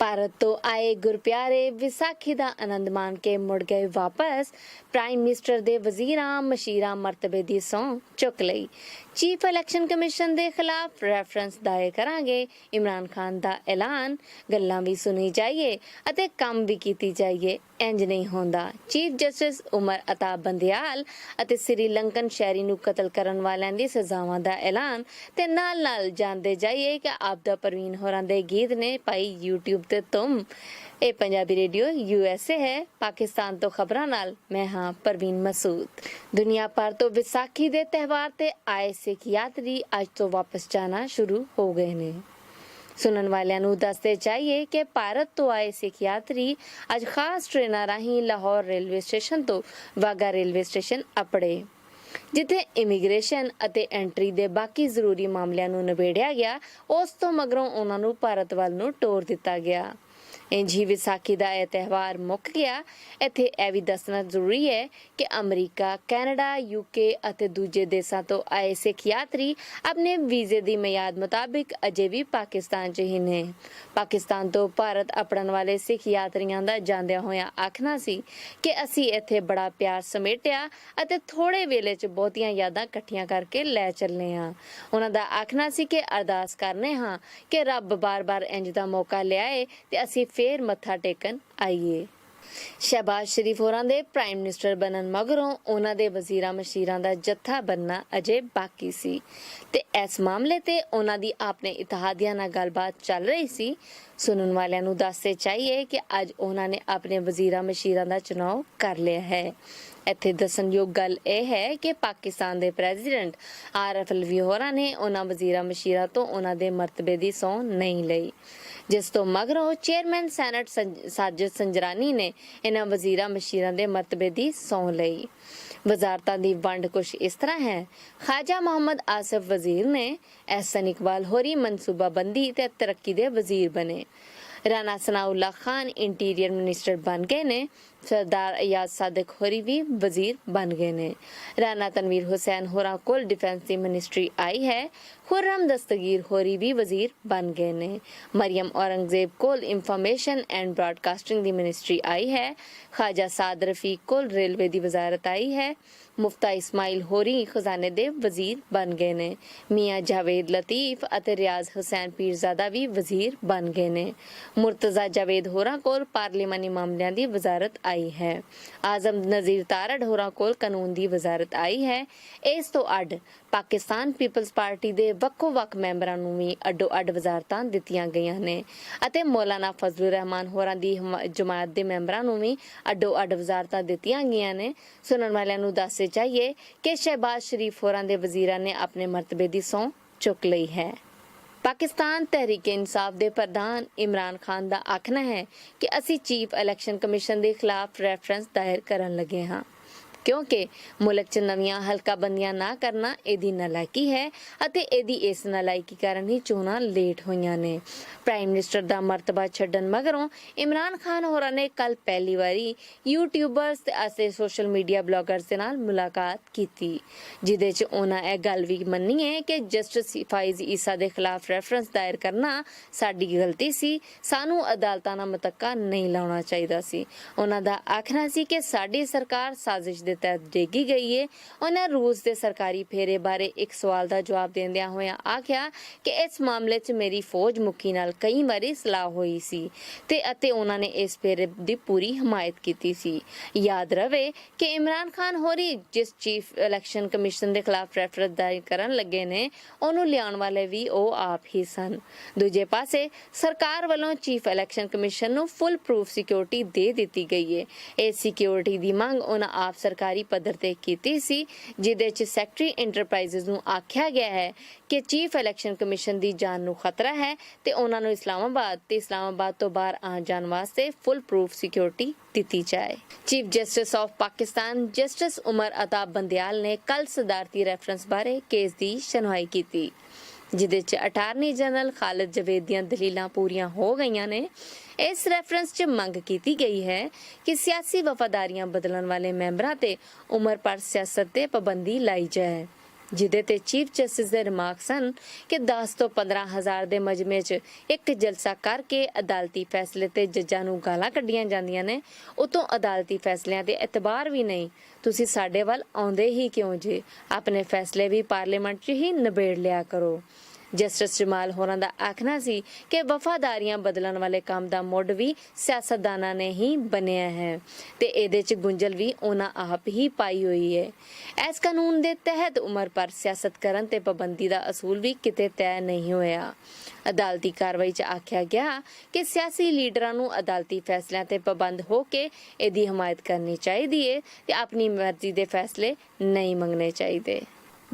ਭਾਰਤ ਤੋਂ ਆਏ ਗੁਰਪਿਆਰੇ ਵਿਸਾਖੀ ਦਾ ਆਨੰਦ ਮਾਣ ਕੇ ਮੁੜ ਗਏ ਵਾਪਸ। ਪ੍ਰਾਈਮ ਮਿਨਿਸਟਰ ਦੇ ਵਜ਼ੀਰਾਂ ਮਸ਼ੀਰਾਂ ਮਰਤਬੇ ਦੀ ਸਹੁੰ ਚੁੱਕ ਲਈ। ਚੀਫ ਇਲੈਕਸ਼ਨ ਕਮਿਸ਼ਨ ਦੇ ਖਿਲਾਫ ਰੈਫਰੈਂਸ ਦਾਇਰ ਕਰਾਂਗੇ। ਇਮਰਾਨ ਖਾਨ ਦਾ ਐਲਾਨ। ਗੱਲਾਂ ਵੀ ਸੁਣੀ ਜਾਈਏ ਅਤੇ ਕੰਮ ਵੀ ਕੀਤੀ ਜਾਈਏ। ਇੰਜ ਨਹੀਂ ਹੁੰਦਾ। ਚੀਫ ਜਸਟਿਸ ਉਮਰ ਅਤਾ ਬੰਦਿਆਲ ਅਤੇ ਸ੍ਰੀਲੰਕਨ ਸ਼ਹਿਰੀ ਨੂੰ ਕਤਲ ਕਰਨ ਵਾਲਿਆਂ ਦੀ ਸਜ਼ਾਵਾਂ ਦਾ ਐਲਾਨ ਤੇ ਨਾਲ ਜਾਣਦੇ ਜਾਈਏ ਕਿ ਆਪਦਾ ਪ੍ਰਵੀਨ ਹੋਰਾਂ ਦੇ ਗੀਤ ਨੇ ਪਾਈ YouTube ਤੇ ਤੁਮ। ਇਹ ਪੰਜਾਬੀ ਰੇਡੀਓ USA ਹੈ। ਪਾਕਿਸਤਾਨ ਤੋਂ ਖਬਰਾਂ ਨਾਲ ਮੈਂ ਹਾਂ ਪ੍ਰਵੀਨ ਮਸੂਦ। ਦੁਨੀਆ ਭਰ ਤੋਂ ਵਿਸਾਖੀ ਦੇ ਤਿਉਹਾਰ ਤੇ ਆਏ ਸਿੱਖ ਯਾਤਰੀ ਅੱਜ ਤੋਂ ਵਾਪਸ ਜਾਣਾ ਸ਼ੁਰੂ ਹੋ ਗਏ ਨੇ। ਸੁਣਨ ਵਾਲਿਆਂ ਨੂੰ ਦੱਸਦੇ ਚਾਹੀਏ ਕਿ ਭਾਰਤ ਤੋਂ ਆਏ ਸਿੱਖ ਯਾਤਰੀ ਅੱਜ ਖਾਸ ਟ੍ਰੇਨਾਂ ਰਾਹੀਂ ਲਾਹੌਰ ਰੇਲਵੇ ਸਟੇਸ਼ਨ ਤੋਂ ਵਾਗਾ ਰੇਲਵੇ ਸਟੇਸ਼ਨ ਅਪੜੇ, ਜਿੱਥੇ ਇਮੀਗ੍ਰੇਸ਼ਨ ਅਤੇ ਐਂਟਰੀ ਦੇ ਬਾਕੀ ਜ਼ਰੂਰੀ ਮਾਮਲਿਆਂ ਨੂੰ ਨਿਬੇੜਿਆ ਗਿਆ। ਉਸ ਤੋਂ ਮਗਰੋਂ ਉਹਨਾਂ ਨੂੰ ਭਾਰਤ ਵੱਲ ਨੂੰ ਤੋਰ ਦਿੱਤਾ ਗਿਆ। ਇੰਝ ਹੀ ਵਿਸਾਖੀ ਦਾ ਇਹ ਤਿਉਹਾਰ ਮੁੱਕ ਗਿਆ। ਇੱਥੇ ਇਹ ਵੀ ਦੱਸਣਾ ਜ਼ਰੂਰੀ ਹੈ ਕਿ ਅਮਰੀਕਾ, ਕੈਨੇਡਾ, UK ਅਤੇ ਦੂਜੇ ਦੇਸ਼ਾਂ ਤੋਂ ਆਏ ਸਿੱਖ ਯਾਤਰੀ ਆਪਣੇ ਵੀਜ਼ੇ ਦੀ ਮਿਆਦ ਮੁਤਾਬਿਕ ਅਜੇ ਵੀ ਪਾਕਿਸਤਾਨ 'ਚ ਹੀ ਨੇ। ਪਾਕਿਸਤਾਨ ਤੋਂ ਭਾਰਤ ਅਪੜਨ ਵਾਲੇ ਸਿੱਖ ਯਾਤਰੀਆਂ ਦਾ ਜਾਂਦਿਆਂ ਹੋਇਆਂ ਆਖਣਾ ਸੀ ਕਿ ਅਸੀਂ ਇੱਥੇ ਬੜਾ ਪਿਆਰ ਸਮੇਟਿਆ ਅਤੇ ਥੋੜੇ ਵੇਲੇ 'ਚ ਬਹੁਤੀਆਂ ਯਾਦਾਂ ਇਕੱਠੀਆਂ ਕਰਕੇ ਲੈ ਚੱਲੇ ਹਾਂ। ਉਹਨਾਂ ਦਾ ਆਖਣਾ ਸੀ ਕਿ ਅਰਦਾਸ ਕਰਨੇ ਹਾਂ ਕਿ ਰੱਬ ਬਾਰ-ਬਾਰ ਇੰਜ ਦਾ ਮੌਕਾ ਲਿਆਏ ਤੇ ਅਸੀਂ ਫੇਰ ਮੱਥਾ ਟੇਕਣ ਆਈਏ। ਸ਼ਹਿਬਾਜ਼ ਸ਼ਰੀਫ ਹੋਰਾਂ ਦੇ ਪ੍ਰਾਈਮ ਮਿਨਿਸਟਰ ਬਣਨ ਮਗਰੋਂ ਉਹਨਾਂ ਦੇ ਵਜ਼ੀਰਾਂ ਮਸ਼ੀਰਾਂ ਦਾ ਜੱਥਾ ਬਣਨਾ ਅਜੇ ਬਾਕੀ ਸੀ ਤੇ ਇਸ ਮਾਮਲੇ ਤੇ ਉਹਨਾਂ ਦੀ ਆਪਣੇ ਇਤਿਹਾਦੀਆਂ ਨਾਲ ਗੱਲਬਾਤ ਚੱਲ ਰਹੀ ਸੀ। ਸੁਣਨ ਵਾਲਿਆਂ ਨੂੰ ਦੱਸਦੇ ਚਾਹੀਏ ਕਿ ਅੱਜ ਉਹਨਾਂ ਨੇ ਆਪਣੇ ਵਜ਼ੀਰਾਂ ਮਸ਼ੀਰਾਂ ਦਾ ਚੁਣਾਵ ਕਰ ਲਿਆ ਹੈ। ਇੱਥੇ ਦੱਸਣਯੋਗ ਗੱਲ ਇਹ ਹੈ ਕਿ ਪਾਕਿਸਤਾਨ ਦੇ ਪ੍ਰੈਜ਼ੀਡੈਂਟ ਆਰਿਫ ਅਲਵੀ ਹੋਰਾਂ ਨੇ ਉਹਨਾਂ ਵਜ਼ੀਰਾਂ ਮਸ਼ੀਰਾਂ ਤੋਂ ਉਹਨਾਂ ਦੇ ਮਰਤਬੇ ਦੀ ਸਹੁੰ ਨਹੀਂ ਲਈ, ਜਿਸ ਤੋਂ ਮਗਰੋਂ ਚੇਅਰਮੈਨ ਸੈਨੇਟ ਸਾਜਿਦ ਸੰਜਰਾਨੀ ਨੇ ਇਹਨਾਂ ਵਜ਼ੀਰਾਂ ਮਸ਼ੀਰਾਂ ਦੇ ਮਰਤਬੇ ਦੀ ਸਹੁੰ ਲਈ। ਵਜ਼ਾਰਤਾਂ ਦੀ ਵੰਡ ਕੁਛ ਇਸ ਤਰ੍ਹਾਂ ਹੈ। ਖਾਜਾ ਮੁਹੰਮਦ ਆਸਿਫ ਵਜ਼ੀਰ ਨੇ, ਅਹਿਸਨ ਇਕਬਾਲ ਹੋਰੀ ਮਨਸੂਬਾਬੰਦੀ ਤੇ ਤਰੱਕੀ ਦੇ ਵਜ਼ੀਰ ਬਣੇ। ਰਾਣਾ ਸਨਾਉल्ला खान इंटीरियर मिनिस्टर बन गए ने। सरदार अयाज सादिक होरी भी वजीर बन गए ने। राणा तनवीर हुसैन होरा कोल डिफेंस की मिनिस्ट्री आई है। खुर्रम दस्तगीर होरी भी वजीर बन गए ने। मरियम औरंगजेब कोल इंफॉर्मेशन एंड ब्रॉडकास्टिंग की मिनिस्ट्री आई है। ख्वाजा साद रफीक कोल रेलवे की वजारत आई है। मुफ्ता इस्माइल होरी खजाने दे वजीर बन गए ने। मियाँ जावेद लतीफ ਅਤੇ रियाज हुसैन पीरजादा भी वजीर बन गए ने। मुर्तजा जावेद होरा कोल पार्लिमानी मामलों की वजारत आई है। आजम नजीर तारड़ होरा कोल कानून की वजारत आई है। इस तो अड पाकिस्तान पीपल्स पार्टी ਦੇ ਵੱਖੋ-ਵੱਖ ਮੈਂਬਰਾਂ ਨੂੰ ਵੀ ਅੱਡੋ-ਅੱਡ ਵਜ਼ਾਰਤਾਂ ਦਿੱਤੀਆਂ ਗਈਆਂ ਨੇ ਅਤੇ ਮੌਲਾਨਾ ਫਜ਼ਲੁਰ ਰਹਿਮਾਨ ਹੋਰਾਂ ਦੀ ਜਮਾਤ ਦੇ ਮੈਂਬਰਾਂ ਨੂੰ ਵੀ ਅੱਡੋ-ਅੱਡ ਵਜ਼ਾਰਤਾਂ ਦਿੱਤੀਆਂ ਗਈਆਂ ਨੇ। ਸੁਣਨ ਵਾਲਿਆਂ ਨੂੰ ਦੱਸਦੇ ਚਾਹੀਏ ਕਿ ਸ਼ਹਿਬਾਜ਼ ਸ਼ਰੀਫ ਹੋਰਾਂ ਦੇ ਵਜ਼ੀਰਾਂ ਨੇ ਆਪਣੇ ਮਰਤਬੇ ਦੀ ਸਹੁੰ ਚੁੱਕ ਲਈ ਹੈ। ਪਾਕਿਸਤਾਨ ਤਹਿਰੀਕ ਇਨਸਾਫ ਦੇ ਪ੍ਰਧਾਨ ਇਮਰਾਨ ਖਾਨ ਦਾ ਆਖਣਾ ਹੈ ਕਿ ਅਸੀਂ ਚੀਫ ਇਲੈਕਸ਼ਨ ਕਮਿਸ਼ਨ ਦੇ ਖਿਲਾਫ ਰੈਫਰੈਂਸ ਦਾਇਰ ਕਰਨ ਲੱਗੇ ਹਾਂ क्योंकि मुल्क च नवीं हलकाबंदियां ना करना इहदी नलायकी है ਅਤੇ ਇਹਦੀ ਇਸ ਨਲਾਇਕੀ ਕਾਰਨ ਹੀ ਚੋਣਾਂ ਲੇਟ ਹੋਈਆਂ ਨੇ। ਪ੍ਰਾਈਮ ਮਿਨਿਸਟਰ ਦਾ ਮਰਤਬਾ ਛੱਡਣ ਮਗਰੋਂ ਇਮਰਾਨ ਖਾਨ ਹੋਰਾਂ ਨੇ ਕੱਲ ਪਹਿਲੀ ਵਾਰੀ ਯੂਟਿਊਬਰਸ ਅਤੇ ਸੋਸ਼ਲ ਮੀਡੀਆ ਬਲੌਗਰਸ ਦੇ ਨਾਲ ਮੁਲਾਕਾਤ ਕੀਤੀ, ਜਿਹਦੇ 'ਚ ਉਹਨਾਂ ਇਹ ਗੱਲ ਵੀ ਮੰਨੀ ਹੈ ਕਿ ਜਸਟਿਸ ਫਾਇਜ਼ ਈਸਾ ਦੇ ਖਿਲਾਫ ਰੈਫਰੈਂਸ ਦਾਇਰ ਕਰਨਾ ਸਾਡੀ ਗਲਤੀ ਸੀ। ਸਾਨੂੰ ਅਦਾਲਤਾਂ ਨਾਲ ਮਤੱਕਾ ਨਹੀਂ ਲਾਉਣਾ ਚਾਹੀਦਾ ਸੀ। ਉਹਨਾਂ ਦਾ ਆਖਣਾ ਸੀ ਕਿ ਸਾਡੀ ਸਰਕਾਰ ਸਾਜ਼ਿਸ਼ ਦੇ ਤਹਿਤ ਡੇਗੀ ਗਈ ਹੈ। ਉਹਨਾਂ ਰੂਸ ਦੇ ਸਰਕਾਰੀ ਫੇਰੇ ਬਾਰੇ ਇੱਕ ਸਵਾਲ ਦਾ ਜਵਾਬ ਦਿੰਦਿਆਂ ਹੋਇਆਂ ਆਖਿਆ ਕਿ ਇਸ ਮਾਮਲੇ 'ਚ ਮੇਰੀ ਫੌਜ ਮੁਖੀ ਨਾਲ ਕਈ ਵਾਰੀ ਸਲਾਹ ਹੋਈ ਸੀ ਅਤੇ ਉਹਨਾਂ ਨੇ ਇਸ ਫੇਰੇ ਦੀ ਪੂਰੀ ਹਮਾਇਤ ਕੀਤੀ ਸੀ। ਯਾਦ ਰਵੇ ਕਿ ਇਮਰਾਨ ਖਾਨ ਹੋਰੀ ਜਿਸ ਚੀਫ ਇਲੈਕਸ਼ਨ ਕਮਿਸ਼ਨ ਦੇ ਖਿਲਾਫ ਰੈਫਰੈਂਸ ਦਾਇਰ ਕਰਨ ਲੱਗੇ ਨੇ, ਉਹਨੂੰ ਲਿਆਉਣ ਵਾਲੇ ਵੀ ਉਹ ਆਪ ਹੀ ਸਨ। ਦੂਜੇ ਪਾਸੇ ਸਰਕਾਰ ਵੱਲੋਂ ਚੀਫ ਇਲੈਕਸ਼ਨ ਕਮਿਸ਼ਨ ਨੂੰ ਫੁੱਲ ਪ੍ਰੂਫ ਸਿਕਿਉਰਿਟੀ ਦੇ ਦਿੱਤੀ ਗਈ ਹੈ। ਇਸ ਸਿਕਿਉਰਿਟੀ ਦੀ ਮੰਗ ਉਹਨਾਂ ਆਪ ਸਰਕਾਰੀ ਪੱਧਰ ਤੇ ਕੀਤੀ ਸੀ, ਜਿਹਦੇ 'ਚ ਸੈਕਟਰੀ ਇੰਟਰਪ੍ਰਾਈਜ਼ਸ ਨੂੰ ਆਖਿਆ ਗਿਆ ਹੈ ਕਿ ਚੀਫ ਇਲੈਕਸ਼ਨ ਕਮਿਸ਼ਨ ਦੀ ਜਾਨ ਨੂੰ ਖਤਰਾ ਹੈ ਤੇ ਉਹਨਾਂ ਨੂੰ ਇਸਲਾਮਾਬਾਦ ਤੋਂ ਬਾਹਰ ਆਉਣ ਜਾਣ ਵਾਸਤੇ ਫੁੱਲ ਪ੍ਰੂਫ ਸਿਕਿਉਰਿਟੀ ਦਿੱਤੀ ਜਾਏ। Chief justice of Pakistan justice ਉਮਰ ਅਤਾ ਬੰਦਿਆਲ ਨੇ ਕੱਲ ਸਦਾਰਤੀ ਰੈਫਰੈਂਸ ਬਾਰੇ ਕੇਸ ਦੀ ਸੁਣਵਾਈ ਕੀਤੀ, ਜਿਹਦੇ 'ਚ ਅਟਾਰਨੀ ਜਨਰਲ ਖਾਲਿਦ ਜਵੇਦ ਦੀਆਂ ਦਲੀਲਾਂ ਪੂਰੀਆਂ ਹੋ ਗਈਆਂ ਨੇ। ਇਸ ਰੈਫਰੈਂਸ 'ਚ ਮੰਗ ਕੀਤੀ ਗਈ ਹੈ ਕਿ ਸਿਆਸੀ ਵਫਾਦਾਰੀਆਂ ਬਦਲਣ ਵਾਲੇ ਮੈਂਬਰਾਂ ਤੇ ਉਮਰ ਪਰ ਸਿਆਸਤ ਤੇ ਪਾਬੰਦੀ ਲਾਈ ਜਾਏ। ਜਿਹਦੇ ਤੇ ਚੀਫ ਜਸਟਿਸ ਦੇ ਰਿਮਾਰਕ ਸਨ ਕਿ 10 ਤੋਂ 15 ਹਜ਼ਾਰ ਦੇ ਮਜਮੇ 'ਚ ਇੱਕ ਜਲਸਾ ਕਰਕੇ ਅਦਾਲਤੀ ਫੈਸਲੇ ਤੇ ਜੱਜਾਂ ਨੂੰ ਗਾਲਾਂ ਕੱਢੀਆਂ ਜਾਂਦੀਆਂ ਨੇ, ਉਤੋਂ ਅਦਾਲਤੀ ਫੈਸਲਿਆਂ ਦੇ ਇਤਬਾਰ ਵੀ ਨਹੀਂ। ਤੁਸੀਂ ਸਾਡੇ ਵੱਲ ਆਉਂਦੇ ਹੀ ਕਿਉਂ ਜੇ? ਆਪਣੇ ਫੈਸਲੇ ਵੀ ਪਾਰਲੀਮੈਂਟ 'ਚ ਹੀ ਨਿਬੇੜ ਲਿਆ ਕਰੋ। ਜਸਟਿਸ ਜਮਾਲ ਹੋਰਾਂ ਦਾ ਆਖਣਾ ਸੀ ਕਿ ਵਫਾਦਾਰੀਆਂ ਬਦਲਣ ਵਾਲੇ ਕੰਮ ਦਾ ਮੁੱਢ ਵੀ ਸਿਆਸਤਦਾਨਾਂ ਨੇ ਹੀ ਬਣਿਆ ਹੈ ਤੇ ਇਹਦੇ 'ਚ ਗੁੰਝਲ ਵੀ ਉਹਨਾਂ ਆਪ ਹੀ ਪਾਈ ਹੋਈ ਹੈ। ਇਸ ਕਾਨੂੰਨ ਦੇ ਤਹਿਤ ਉਮਰ ਪਰ ਸਿਆਸਤ ਕਰਨ ਤੇ ਪਾਬੰਦੀ ਦਾ ਅਸੂਲ ਵੀ ਕਿਤੇ ਤੈਅ ਨਹੀਂ ਹੋਇਆ। ਅਦਾਲਤੀ ਕਾਰਵਾਈ 'ਚ ਆਖਿਆ ਗਿਆ ਕਿ ਸਿਆਸੀ ਲੀਡਰਾਂ ਨੂੰ ਅਦਾਲਤੀ ਫੈਸਲਿਆਂ ਤੇ ਪਾਬੰਦ ਹੋ ਕੇ ਇਹਦੀ ਹਮਾਇਤ ਕਰਨੀ ਚਾਹੀਦੀ ਹੈ ਤੇ ਆਪਣੀ ਮਰਜ਼ੀ ਦੇ ਫੈਸਲੇ ਨਹੀਂ ਮੰਗਣੇ ਚਾਹੀਦੇ।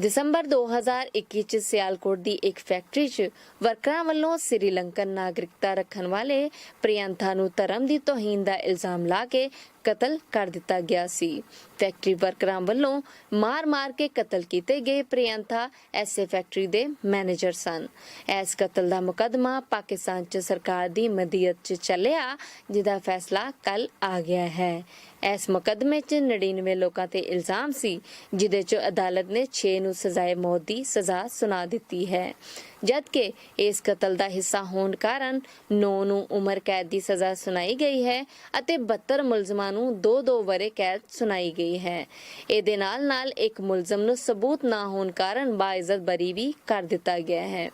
ਦਸੰਬਰ 2021 ਚ ਸਿਆਲਕੋਟ ਦੀ ਇੱਕ ਫੈਕਟਰੀ 'ਚ ਵਰਕਰਾਂ ਵੱਲੋਂ ਸ੍ਰੀਲੰਕਨ ਨਾਗਰਿਕਤਾ ਰੱਖਣ ਵਾਲੇ ਪ੍ਰਿਯੰਥਾ ਨੂੰ ਧਰਮ ਦੀ ਤੋਹੀਨ ਦਾ ਇਲਜ਼ਾਮ ਲਾ ਕੇ ਕਤਲ ਕਰ ਦਿੱਤਾ ਗਿਆ ਸੀ। ਫੈਕਟਰੀ ਵਰਕਰਾਂ ਵੱਲੋਂ ਮਾਰ-ਮਾਰ ਕੇ ਕਤਲ ਕੀਤੇ ਗਏ ਪ੍ਰਿਯੰਥਾ ਐਸੇ ਫੈਕਟਰੀ ਦੇ ਮੈਨੇਜਰ ਸਨ। ਇਸ ਕਤਲ ਦਾ ਮੁਕੱਦਮਾ ਪਾਕਿਸਤਾਨ 'ਚ ਸਰਕਾਰ ਦੀ ਮਦਈਅਤ 'ਚ ਚੱਲਿਆ, ਜਿਹਦਾ ਫੈਸਲਾ ਕੱਲ ਆ ਗਿਆ ਹੈ। ਇਸ ਮੁਕੱਦਮੇ 'ਚ 99 ਲੋਕਾਂ ਤੇ ਇਲਜ਼ਾਮ ਸੀ, ਜਿਹਦੇ 'ਚ ਅਦਾਲਤ ਨੇ 6 ਨੂੰ ਸਜ਼ਾਏ ਮੌਤ ਦੀ ਸਜ਼ਾ ਸੁਣਾ ਦਿੱਤੀ ਹੈ, ਜਦਕਿ ਇਸ ਕਤਲ ਦਾ ਹਿੱਸਾ ਹੋਣ ਕਾਰਨ 9 ਨੂੰ ਉਮਰ ਕੈਦ ਦੀ ਸਜ਼ਾ ਸੁਣਾਈ ਗਈ ਹੈ ਅਤੇ 72 ਮੁਲਜ਼ਮਾਂ ਨੂੰ 2-2 ਵਰ੍ਹੇ ਕੈਦ ਸੁਣਾਈ ਗਈ ਹੈ। ਇਹਦੇ ਨਾਲ ਇੱਕ ਮੁਲਜ਼ਮ ਨੂੰ ਸਬੂਤ ਨਾ ਹੋਣ ਕਾਰਨ ਬਾਇਜ਼ਤ ਬਰੀ ਵੀ ਕਰ ਦਿੱਤਾ ਗਿਆ ਹੈ।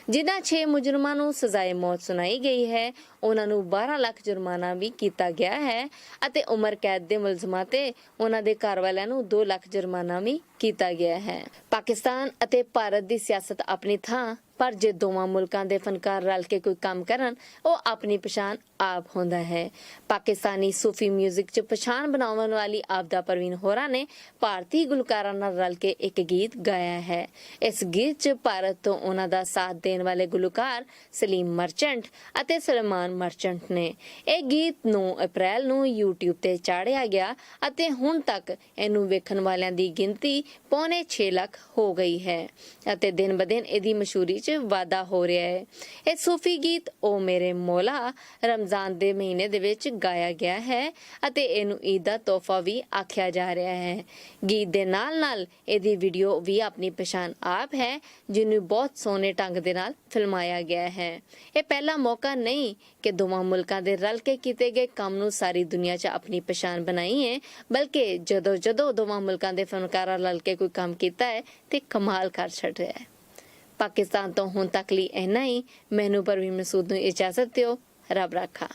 ਜਿਨ੍ਹਾਂ 6 ਮੁਜਰਮਾਂ ਨੂੰ ਸਜ਼ਾਏ ਮੌਤ ਸੁਣਾਈ ਗਈ ਹੈ, ਉਹਨਾਂ ਨੂੰ 12 ਲੱਖ ਜੁਰਮਾਨਾ ਵੀ ਕੀਤਾ ਗਿਆ ਹੈ ਅਤੇ ਉਮਰ ਕੈਦ ਦੇ ਮੁਲਜ਼ਮਾਂ ਤੇ ਉਹਨਾਂ ਦੇ ਘਰ ਵਾਲਿਆਂ ਨੂੰ 2 ਲੱਖ ਜੁਰਮਾਨਾ ਵੀ ਕੀਤਾ ਗਿਆ ਹੈ। ਪਾਕਿਸਤਾਨ ਅਤੇ ਭਾਰਤ ਦੀ ਸਿਆਸਤ ਆਪਣੀ ਥਾਂ, ਪਰ ਜੇ ਦੋਵਾਂ ਮੁਲਕਾਂ ਦੇ ਫਨਕਾਰ ਰਲ ਕੇ ਕੋਈ ਕੰਮ ਕਰਨ, ਉਹ ਆਪਣੀ ਪਛਾਣ ਆਪ ਹੁੰਦਾ ਹੈ। ਪਾਕਿਸਤਾਨੀ ਸੂਫੀ ਮਿਊਜ਼ਿਕ 'ਚ ਪਛਾਣ ਬਣਾਉਣ ਵਾਲੀ ਆਬਦਾ ਪਰਵੀਨ ਹੋਰਾਂ ਨੇ ਭਾਰਤੀ ਗੁਲਕਾਰਾਂ ਨਾਲ ਰਲ ਕੇ ਇੱਕ ਗੀਤ ਗਾਇਆ ਹੈ। ਇਸ ਗੀਤ 'ਚ ਭਾਰਤ ਤੋਂ ਉਹਨਾਂ ਦਾ ਸਾਥ ਦੇਣ ਵਾਲੇ ਗੁਲਕਾਰ ਸਲੀਮ ਮਰਚੈਂਟ ਅਤੇ ਸਲਮਾਨ ਮਰਚੈਂਟ ਨੇ। ਇਹ ਗੀਤ 9 ਅਪ੍ਰੈਲ ਨੂੰ YouTube ਤੇ ਚਾੜਿਆ ਗਿਆ ਅਤੇ ਹੁਣ ਤੱਕ ਇਹਨੂੰ ਵੇਖਣ ਵਾਲਿਆਂ ਦੀ ਗਿਣਤੀ 6.25 ਲੱਖ ਹੋ ਗਈ ਹੈ ਅਤੇ ਦਿਨ ਬ ਦਿਨ ਇਹਦੀ ਮਸ਼ਹੂਰੀ 'ਚ ਵਾਧਾ ਹੋ ਰਿਹਾ ਹੈ। ਇਹ ਸੂਫੀ ਗੀਤ ਓ ਮੇਰੇ ਮੌਲਾ ਰਮਜ਼ਾਨ ਦੇ ਮਹੀਨੇ ਦੇ ਵਿੱਚ ਗਾਇਆ ਗਿਆ ਹੈ ਅਤੇ ਇਹਨੂੰ ਈਦ ਦਾ ਤੋਹਫਾ ਵੀ ਆਖਿਆ ਜਾ ਰਿਹਾ ਹੈ। ਗੀਤ ਦੇ ਨਾਲ ਇਹਦੀ ਵੀਡੀਓ ਵੀ ਆਪਣੀ ਪਛਾਣ ਆਪ ਹੈ, ਜਿਹਨੂੰ ਬਹੁਤ ਸੋਹਣੇ ਢੰਗ ਦੇ ਨਾਲ ਫਿਲਮਾਇਆ ਗਿਆ ਹੈ। ਇਹ ਪਹਿਲਾ ਮੌਕਾ ਨਹੀਂ ਕਿ ਦੋਵਾਂ ਮੁਲਕਾਂ ਦੇ ਰਲ ਕੇ ਕੀਤੇ ਗਏ ਕੰਮ ਨੂੰ ਸਾਰੀ ਦੁਨੀਆ 'ਚ ਆਪਣੀ ਪਛਾਣ ਬਣਾਈ ਹੈ, ਬਲਕਿ ਜਦੋਂ ਦੋਵਾਂ ਮੁਲਕਾਂ ਦੇ ਫਨਕਾਰਾਂ ਰਲ ਕੇ ਕੋਈ ਕੰਮ ਕੀਤਾ ਹੈ ਤੇ ਕਮਾਲ ਕਰ ਛੱਡ ਰਿਹਾ ਹੈ। ਪਾਕਿਸਤਾਨ ਤੋਂ ਹੁਣ ਤੱਕ ਲਈ ਇੰਨਾ ਹੀ। ਮੈਨੂੰ ਪਰਵੀਨ ਮਸੂਦ ਨੂੰ ਇਜਾਜ਼ਤ ਦਿਓ। ਰੱਬ ਰਾਖਾ।